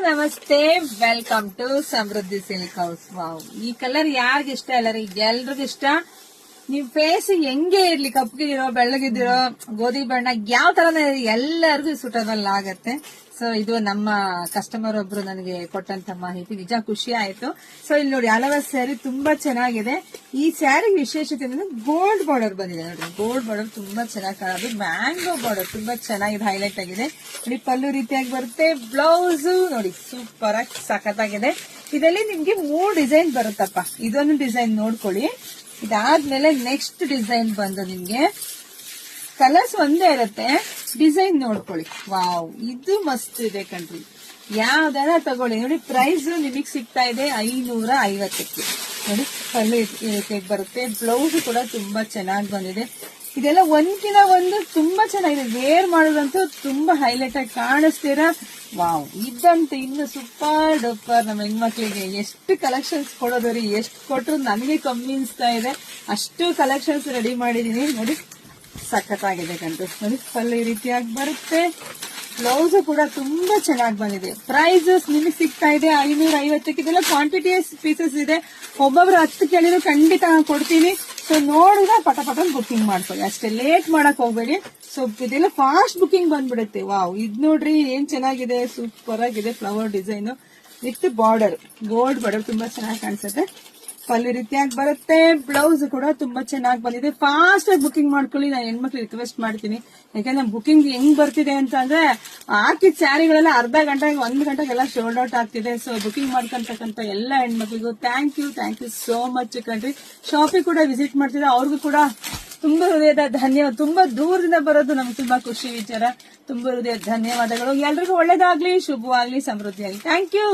ನಮಸ್ತೆ, welcome to Samruddhi Silk House. Wow, ಈ colour ಯಾರಿಗಿಷ್ಟ ಇಲ್ಲ ರೀ? ಎಲ್ರಿಗೂ ಇಷ್ಟ. ನಿಮ್ ಫೇಸ್ ಹೆಂಗೆ ಇರ್ಲಿ, ಕಪ್ಪಗಿರೋ ಬೆಳ್ಳಗಿದಿರೋ ಗೋಧಿ ಬಣ್ಣ ಯಾವ ತರನೇ ಎಲ್ಲರಿಗೂ ಸೂಟಬಲ್ ಆಗತ್ತೆ. ಸೊ ಇದು ನಮ್ಮ ಕಸ್ಟಮರ್ ಒಬ್ರು ನನಗೆ ಕೊಟ್ಟಂತ ಮಾಹಿತಿ, ನಿಜ ಖುಷಿ ಆಯ್ತು. ಸೊ ಇಲ್ಲಿ ನೋಡಿ, ಹಲವ ಸ್ಯಾರಿ ತುಂಬಾ ಚೆನ್ನಾಗಿದೆ. ಈ ಸ್ಯಾರಿ ವಿಶೇಷತೆ ಅಂದ್ರೆ ಗೋಲ್ಡ್ ಬಾರ್ಡರ್ ಬಂದಿದೆ ನೋಡಿ. ಗೋಲ್ಡ್ ಬಾರ್ಡರ್ ತುಂಬಾ ಚೆನ್ನಾಗಿ ಕಾಣೋದು. ಮ್ಯಾಂಗೋ ಬಾರ್ಡರ್ ತುಂಬಾ ಚೆನ್ನಾಗಿದೆ, ಹೈಲೈಟ್ ಆಗಿದೆ ನೋಡಿ. ಪಲ್ಲು ರೀತಿಯಾಗಿ ಬರುತ್ತೆ. ಬ್ಲೌಸ್ ನೋಡಿ ಸೂಪರ್ ಆಗಿ ಸಖತ್ತಾಗಿದೆ. ಇದರಲ್ಲಿ ನಿಮ್ಗೆ 3 ಡಿಸೈನ್ ಬರುತ್ತಪ್ಪ. ಇದೊಂದು ಡಿಸೈನ್ ನೋಡ್ಕೊಳ್ಳಿ. ಇದಾದ್ಮೇಲೆ ನೆಕ್ಸ್ಟ್ ಡಿಸೈನ್ ಬಂದು ನಿಮ್ಗೆ ಕಲರ್ಸ್ ಒಂದೇ ಇರುತ್ತೆ, ಡಿಸೈನ್ ನೋಡ್ಕೊಳ್ಳಿ. ವಾವ್, ಇದು ಮಸ್ತ್ ಇದೆ ಕಣ್ರಿ. ಯಾವ್ದಾರ ತಗೊಳ್ಳಿ ನೋಡಿ. ಪ್ರೈಸ್ ನಿಮಗೆ ಸಿಗ್ತಾ ಇದೆ 550ಕ್ಕೆ ನೋಡಿ. ಪಲ್ಲು ಬರುತ್ತೆ. ಬ್ಲೌಸ್ ಕೂಡ ತುಂಬಾ ಚೆನ್ನಾಗಿ ಬಂದಿದೆ. ಇದೆಲ್ಲ ಒಂದ್ಕಿನ ಒಂದು ತುಂಬಾ ಚೆನ್ನಾಗಿದೆ. ವೇರ್ ಮಾಡೋದಂತೂ ತುಂಬಾ ಹೈಲೈಟ್ ಆಗಿ ಕಾಣಿಸ್ತೀರಾ. ವಾವ್, ಇದಂತೂ ಇನ್ನು ಸೂಪರ್ ಡೂಪರ್. ನಮ್ಮ ಹೆಣ್ಮಕ್ಳಿಗೆ ಎಷ್ಟು ಕಲೆಕ್ಷನ್ಸ್ ಕೊಡೋದು ರೀ, ಎಷ್ಟು ಕೊಟ್ರು ನಮಗೆ ಕಮ್ಮಿ ಅನ್ಸ್ತಾ ಇದೆ. ಅಷ್ಟು ಕಲೆಕ್ಷನ್ಸ್ ರೆಡಿ ಮಾಡಿದೀನಿ ನೋಡಿ. ಸಖತ್ತಾಗಿದೆ ಕಂಡು ನೋಡಿ. ಪಲ್ಲು ಈ ರೀತಿಯಾಗಿ ಬರುತ್ತೆ. ಬ್ಲೌಸ್ ಕೂಡ ತುಂಬಾ ಚೆನ್ನಾಗಿ ಬಂದಿದೆ. ಪ್ರೈಸಸ್ ನಿಮಗೆ ಸಿಗ್ತಾ ಇದೆ 550ಕ್ಕೆ. ಇದೆಲ್ಲ ಕ್ವಾಂಟಿಟಿ ಪೀಸಸ್ ಇದೆ. ಒಬ್ಬೊಬ್ರು 10 ಕೇಳಿದ್ರು ಖಂಡಿತ ನಾನು ಕೊಡ್ತೀನಿ. ಸೊ ನೋಡಿದ್ರೆ ಪಟ ಬುಕಿಂಗ್ ಮಾಡ್ಕೊಳ್ಳಿ, ಅಷ್ಟೇ ಲೇಟ್ ಮಾಡಕ್ ಹೋಗ್ಬೇಡಿ. ಸೊ ಇದೆಲ್ಲ ಫಾಸ್ಟ್ ಬುಕಿಂಗ್ ಬಂದ್ಬಿಡುತ್ತೆ. ವಾವ್, ಇದ್ ನೋಡ್ರಿ ಏನ್ ಚೆನ್ನಾಗಿದೆ, ಸೂಪರ್ ಆಗಿದೆ. Flower design with border, gold border ತುಂಬಾ ಚೆನ್ನಾಗಿ ಕಾಣಿಸುತ್ತೆ. ಪಲ್ಲು ರೀತಿಯಾಗಿ ಬರುತ್ತೆ. ಬ್ಲೌಸ್ ಕೂಡ ತುಂಬಾ ಚೆನ್ನಾಗಿ ಬಂದಿದೆ. ಫಾಸ್ಟ್ ಆಗಿ ಬುಕಿಂಗ್ ಮಾಡ್ಕೊಳ್ಳಿ. ನಾನು ಹೆಣ್ಮಕ್ಳು ರಿಕ್ವೆಸ್ಟ್ ಮಾಡ್ತೀನಿ. ಯಾಕಂದ್ರೆ ಬುಕಿಂಗ್ ಹೆಂಗ್ ಬರ್ತಿದೆ ಅಂತ ಅಂದ್ರೆ, ಹಾಕಿದ ಸ್ಯಾರಿಗಳೆಲ್ಲ ಅರ್ಧ ಗಂಟೆಗೆ 1 ಗಂಟೆಗೆಲ್ಲ ಶೋಲ್ಡ್ ಔಟ್ ಆಗ್ತಿದೆ. ಸೊ ಬುಕಿಂಗ್ ಮಾಡ್ಕೊಂತಕ್ಕಂತ ಎಲ್ಲ ಹೆಣ್ಮಕ್ಳಿಗೂ ಥ್ಯಾಂಕ್ ಯು ಸೋ ಮಚ್ ಕಣ್ರಿ. ಶಾಪಿಗೆ ಕೂಡ ವಿಸಿಟ್ ಮಾಡ್ತಿದ್ರೆ ಅವ್ರಿಗೂ ಕೂಡ ತುಂಬಾ ಹೃದಯದ ಧನ್ಯವಾದ. ತುಂಬಾ ದೂರದಿಂದ ಬರೋದು ನಮ್ಗೆ ತುಂಬಾ ಖುಷಿ ವಿಚಾರ. ತುಂಬಾ ಹೃದಯದ ಧನ್ಯವಾದಗಳು. ಎಲ್ರಿಗೂ ಒಳ್ಳೇದಾಗ್ಲಿ, ಶುಭವಾಗ್ಲಿ, ಸಮೃದ್ಧಿಯಾಗ್ಲಿ. Thank you.